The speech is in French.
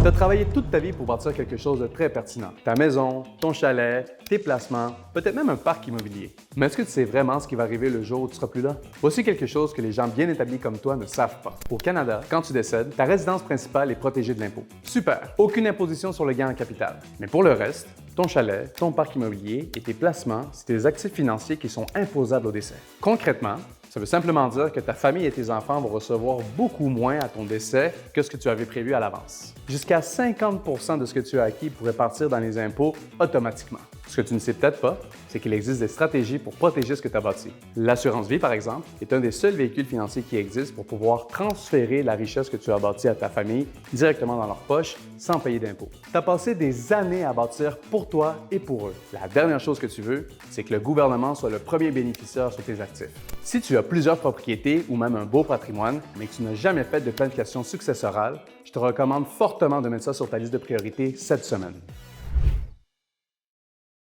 Tu as travaillé toute ta vie pour bâtir quelque chose de très pertinent. Ta maison, ton chalet, tes placements, peut-être même un parc immobilier. Mais est-ce que tu sais vraiment ce qui va arriver le jour où tu ne seras plus là? Voici quelque chose que les gens bien établis comme toi ne savent pas. Au Canada, quand tu décèdes, ta résidence principale est protégée de l'impôt. Super! Aucune imposition sur le gain en capital. Mais pour le reste, ton chalet, ton parc immobilier et tes placements, c'est des actifs financiers qui sont imposables au décès. Concrètement, ça veut simplement dire que ta famille et tes enfants vont recevoir beaucoup moins à ton décès que ce que tu avais prévu à l'avance. Jusqu'à 50 % de ce que tu as acquis pourrait partir dans les impôts automatiquement. Ce que tu ne sais peut-être pas, c'est qu'il existe des stratégies pour protéger ce que tu as bâti. L'assurance vie, par exemple, est un des seuls véhicules financiers qui existent pour pouvoir transférer la richesse que tu as bâtie à ta famille directement dans leur poche sans payer d'impôts. Tu as passé des années à bâtir pour toi et pour eux. La dernière chose que tu veux, c'est que le gouvernement soit le premier bénéficiaire sur tes actifs. Si tu as plusieurs propriétés ou même un beau patrimoine, mais que tu n'as jamais fait de planification successorale, je te recommande fortement de mettre ça sur ta liste de priorités cette semaine.